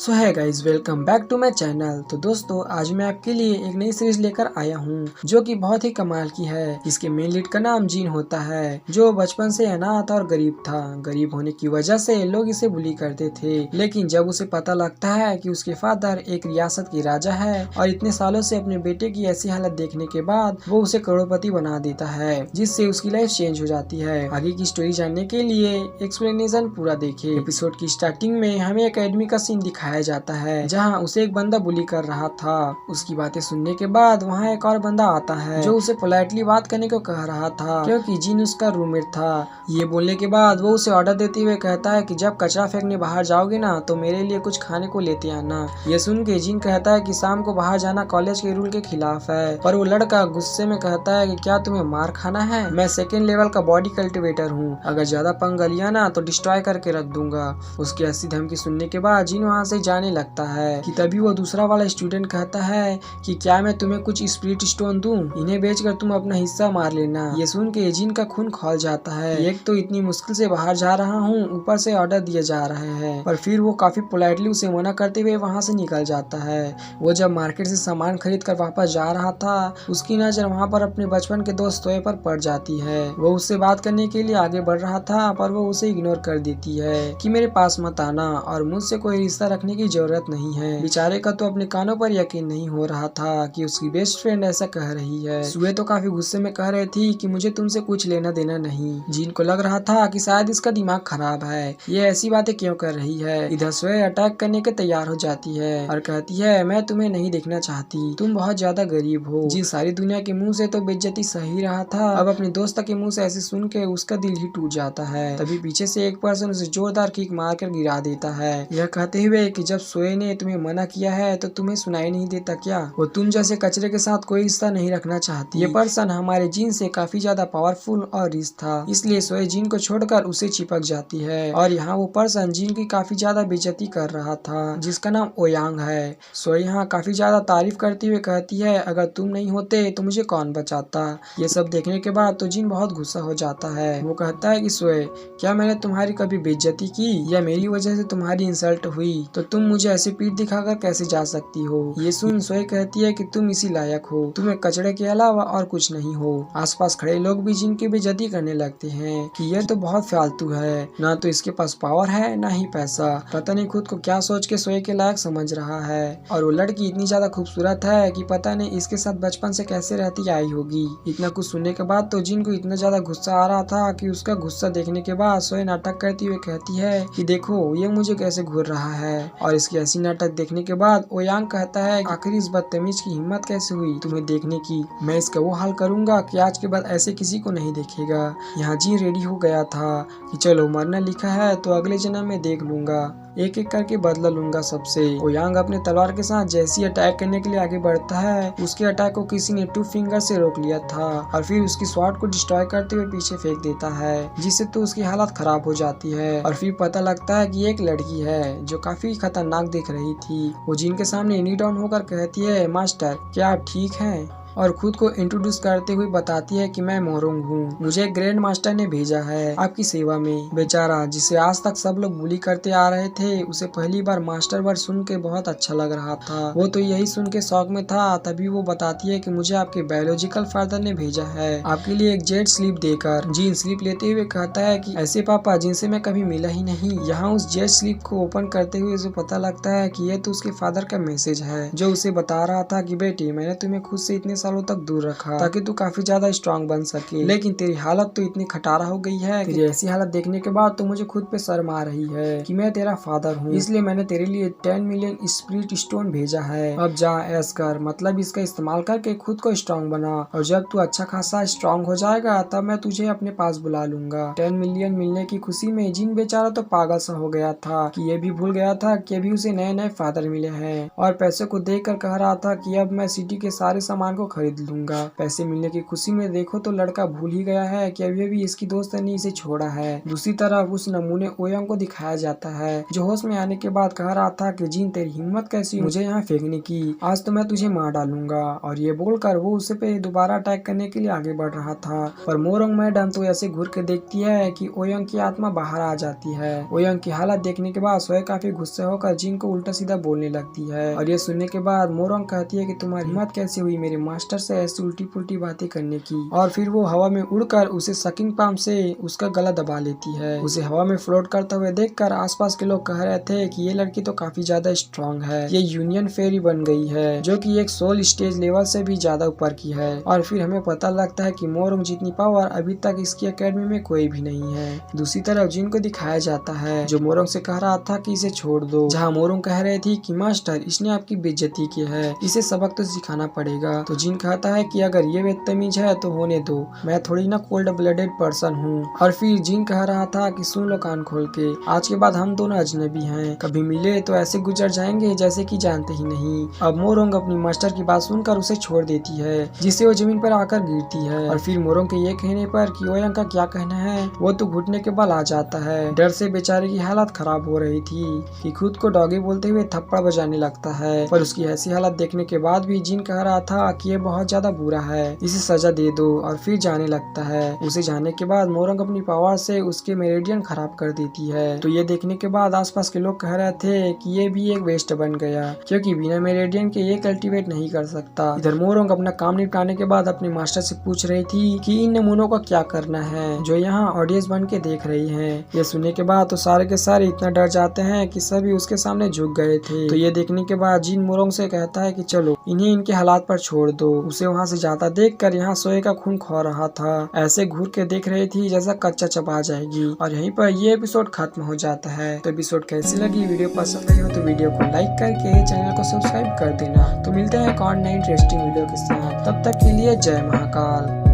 सो है guys, welcome back to my channel. तो दोस्तों, आज मैं आपके लिए एक नई सीरीज लेकर आया हूँ जो कि बहुत ही कमाल की है। इसके मेन लीड का नाम जीन होता है, जो बचपन से अनाथ और गरीब था। गरीब होने की वजह से लोग इसे बुली करते थे, लेकिन जब उसे पता लगता है कि उसके फादर एक रियासत के राजा है और इतने सालों से अपने बेटे की ऐसी हालत देखने के बाद वो उसे करोड़पति बना देता है, जिससे उसकी लाइफ चेंज हो जाती है। आगे की स्टोरी जानने के लिए एक्सप्लेनेशन पूरा देखें। एपिसोड की स्टार्टिंग में हमें एकेडमी का सीन दिखाया जाता है, जहां उसे एक बंदा बुली कर रहा था। उसकी बातें सुनने के बाद वहां एक और बंदा आता है जो उसे पोलाइटली बात करने को कह रहा था, क्योंकि जिन उसका रूममेट था। ये बोलने के बाद वो उसे ऑर्डर देते हुए कहता है कि जब कचरा फेंकने बाहर जाओगे ना, तो मेरे लिए कुछ खाने को लेते आना। ये सुन के जिन कहता है कि शाम को बाहर जाना कॉलेज के रूल के खिलाफ है, पर वो लड़का गुस्से में कहता है कि क्या तुम्हें मार खाना है? मैं सेकेंड लेवल का बॉडी कल्टिवेटर हूँ, अगर ज्यादा पंगा लिया ना तो डिस्ट्रॉय करके रख दूंगा। उसकी ऐसी धमकी सुनने के बाद जिन वहाँ से जाने लगता है कि तभी वो दूसरा वाला स्टूडेंट कहता है कि क्या मैं तुम्हें कुछ स्पिरिट स्टोन दूं? इन्हें बेचकर तुम अपना हिस्सा मार लेना। ये सुन के जिन का खून खौल जाता है। एक तो इतनी मुश्किल से बाहर जा रहा हूँ, ऊपर से ऑर्डर दिए जा रहे हैं। पर फिर वो काफी पोलाइटली उसे मना करते हुए वहाँ से निकल जाता है। वो जब मार्केट से सामान खरीद कर वापस जा रहा था, उसकी नजर वहाँ पर अपने बचपन के दोस्त सोए पर पड़ जाती है। वो उससे बात करने के लिए आगे बढ़ रहा था, पर वो उसे इग्नोर कर देती है कि मेरे पास मत आना और मुझसे कोई रिश्ता रखने की जरूरत नहीं है। बेचारे का तो अपने कानों पर यकीन नहीं हो रहा था कि उसकी बेस्ट फ्रेंड ऐसा कह रही है। सुए तो काफी गुस्से में कह रही थी कि मुझे तुमसे कुछ लेना देना नहीं। जिन को लग रहा था कि शायद इसका दिमाग खराब है, ये ऐसी बातें क्यों कर रही है। इधर सुए अटैक करने के तैयार हो जाती है और कहती है मैं तुम्हें नहीं देखना चाहती, तुम बहुत ज्यादा गरीब हो। जी सारी दुनिया के मुंह से तो बेइज्जती सही रहा था, अब अपने दोस्त के मुंह से ऐसे सुन के उसका दिल ही टूट जाता है। तभी पीछे से एक पर्सन उसे जोरदार किक मार कर गिरा देता है, यह कहते हुए कि जब सोए ने तुम्हें मना किया है तो तुम्हें सुनाई नहीं देता क्या? वो तुम जैसे कचरे के साथ कोई रिश्ता नहीं रखना चाहती। ये पर्सन हमारे जीन से काफी ज्यादा पावरफुल और रिच था, इसलिए सोए जीन को छोड़कर उसे चिपक जाती है। और यहाँ वो पर्सन जीन की काफी ज्यादा बेइज्जती कर रहा था, जिसका नाम ओयांग है। सोए यहाँ काफी ज्यादा तारीफ करती हुए कहती है अगर तुम नहीं होते तो मुझे कौन बचाता। ये सब देखने के बाद तो जिन बहुत गुस्सा हो जाता है। वो कहता है कि सोए, क्या मैंने तुम्हारी कभी बेइज्जती की या मेरी वजह से तुम्हारी इंसल्ट हुई? तो तुम मुझे ऐसे पीठ दिखाकर कैसे जा सकती हो? ये सुन सोए कहती है कि तुम इसी लायक हो, तुम्हें कचड़े के अलावा और कुछ नहीं हो। आसपास खड़े लोग भी जिनकी बेइज्जती करने लगते हैं कि यह तो बहुत फालतू है, ना तो इसके पास पावर है ना ही पैसा। पता नहीं खुद को क्या सोच के सोए के लायक समझ रहा है। और वो लड़की इतनी ज्यादा खूबसूरत है कि पता नहीं इसके साथ बचपन से कैसे रहती आई होगी। इतना कुछ सुनने के बाद तो जिन को इतना ज्यादा गुस्सा आ रहा था कि उसका गुस्सा देखने के बाद सोए नाटक करती हुए कहती है कि देखो ये मुझे कैसे घूर रहा है। और इसकी ऐसी नाटक देखने के बाद ओयांग कहता है आखिर इस बदतमीज की हिम्मत कैसे हुई तुम्हें देखने की? मैं इसका वो हाल करूंगा कि आज के बाद ऐसे किसी को नहीं देखेगा। यहाँ जी रेडी हो गया था कि चलो मरना लिखा है तो अगले जन्म में देख लूंगा, एक एक करके बदला लूंगा सबसे। ओयांग अपने तलवार के साथ जैसी अटैक करने के लिए आगे बढ़ता है, उसके अटैक को किसी ने 2 फिंगर से रोक लिया था और फिर उसकी स्वॉर्ड को डिस्ट्रॉय करते हुए पीछे फेंक देता है, जिससे तो उसकी हालत खराब हो जाती है। और फिर पता लगता है कि एक लड़की है जो काफी खतरनाक दिख रही थी। वो जिन के सामने नी डाउन होकर कहती है मास्टर क्या आप ठीक हैं? और खुद को इंट्रोड्यूस करते हुए बताती है कि मैं मोरोंग हूँ, मुझे ग्रैंड मास्टर ने भेजा है आपकी सेवा में। बेचारा जिसे आज तक सब लोग बुली करते आ रहे थे, उसे पहली बार मास्टर वर्ड सुन के बहुत अच्छा लग रहा था। वो तो यही सुन के शौक में था। तभी वो बताती है कि मुझे आपके बायोलॉजिकल फादर ने भेजा है आपके लिए एक जेट स्लीप देकर। जीन स्लीप लेते हुए कहता है कि ऐसे पापा जिनसे मैं कभी मिला ही नहीं। यहाँ उस जेट स्लीप को ओपन करते हुए उसे पता लगता है कि यह तो उसके फादर का मैसेज है, जो उसे बता रहा था कि बेटी मैंने तुम्हें खुद से इतने सालों तक दूर रखा ताकि तू काफी ज्यादा स्ट्रांग बन सके, लेकिन तेरी हालत तो इतनी खटारा हो गई है। तेरी ऐसी हालत देखने के बाद तो मुझे खुद पे शर्म आ रही है कि मैं तेरा फादर हूँ, इसलिए मैंने तेरे लिए 10 मिलियन स्पिरिट स्टोन भेजा है। अब जा ऐश कर, मतलब इसका इस्तेमाल करके खुद को स्ट्रांग बना, और जब तू अच्छा खासा स्ट्रांग हो जाएगा तब मैं तुझे अपने पास बुला लूंगा। 10 मिलियन मिलने की खुशी में जिन बेचारा तो पागल सा हो गया था कि ये भी भूल गया था कि अभी उसे नए नए फादर मिले हैं, और पैसे को देख कर कह रहा था कि अब मैं सिटी के सारे सामान को खरीद लूंगा। पैसे मिलने की खुशी में देखो तो लड़का भूल ही गया है कि अभी अभी इसकी दोस्त ने इसे छोड़ा है। दूसरी तरफ उस नमूने ओयोंग को दिखाया जाता है जो होश में आने के बाद कह रहा था कि जिन तेरी हिम्मत कैसी मुझे यहाँ फेंकने की, आज तो मैं तुझे मार डालूंगा। और ये बोलकर वो उसे पे दोबारा अटैक करने के लिए आगे बढ़ रहा था, पर मोरोंग मैडम तो ऐसे घूर के देखती है कि ओयोंग की आत्मा बाहर आ जाती है। ओयोंग की हालत देखने के बाद सोए काफी गुस्से होकर जिन को उल्टा सीधा बोलने लगती है और ये सुनने के बाद मोरोंग कहती है कि तुम्हारी हिम्मत कैसे हुई मेरे मास्टर से ऐसी उल्टी पुल्टी बातें करने की। और फिर वो हवा में उड़कर उसे सकिंग पाम से उसका गला दबा लेती है। उसे हवा में फ्लोट करते हुए देखकर आसपास के लोग कह रहे थे कि ये लड़की तो काफी ज्यादा स्ट्रांग है, ये यूनियन फेरी बन गई है जो कि एक सोल स्टेज लेवल से भी ज्यादा ऊपर की है। और फिर हमें पता लगता है कि मोरोंग जितनी पावर अभी तक इसकी एकेडमी में कोई भी नहीं है। दूसरी तरफ जिन को दिखाया जाता है जो मोरोंग से कह रहा था कि इसे छोड़ दो, जहाँ मोरोंग कह रहे थी कि मास्टर इसने आपकी बेइज्जती की है, इसे सबक तो सिखाना पड़ेगा। तो जिन कहता है कि अगर ये बदतमीज है तो होने दो, मैं थोड़ी ना कोल्ड ब्लडेड पर्सन हूँ। और फिर जिन कह रहा था कि सुन लो कान खोल के, आज के बाद हम दोनों अजनबी हैं, कभी मिले तो ऐसे गुजर जाएंगे जैसे कि जानते ही नहीं। अब मोरोंग अपनी मास्टर की बात सुनकर उसे छोड़ देती है जिससे वो जमीन पर आकर गिरती है। और फिर मोरोंग के ये कहने पर कि ओयोंग का क्या कहना है, वो तो घुटने के बल आ जाता है। डर से बेचारे की हालत खराब हो रही थी कि खुद को डॉगी बोलते हुए थप्पड़ बजाने लगता है, पर उसकी ऐसी हालत देखने के बाद भी जिन कह रहा था कि ये बहुत ज्यादा बुरा है, इसे सजा दे दो। और फिर जाने लगता है। उसे जाने के बाद मोरोंग अपनी पावर से उसके मेरिडियन खराब कर देती है। तो ये देखने के बाद आसपास के लोग कह रहे थे कि ये भी एक वेस्ट बन गया क्योंकि बिना मेरिडियन के ये कल्टीवेट नहीं कर सकता। इधर मोरोंग अपना काम निपटाने के बाद अपने मास्टर से पूछ रही थी कि इन नमूनों का क्या करना है जो यहाँ ऑडियंस बन के देख रही है। ये सुनने के बाद तो सारे के सारे इतना डर जाते हैं कि सभी उसके सामने झुक गए थे। तो ये देखने के बाद जिन मोरोंग से कहता है कि चलो इन्हें इनके हालात पर छोड़ दो। उसे वहाँ से जाता देख कर यहाँ सोए का खून खो रहा था, ऐसे घूर के देख रही थी जैसा कच्चा चबा जाएगी। और यहीं पर ये एपिसोड खत्म हो जाता है। तो एपिसोड कैसी लगी, वीडियो पसंद आई हो तो वीडियो को लाइक करके चैनल को सब्सक्राइब कर देना। तो मिलते हैं एक और नई इंटरेस्टिंग वीडियो के साथ, तब तक के लिए जय महाकाल।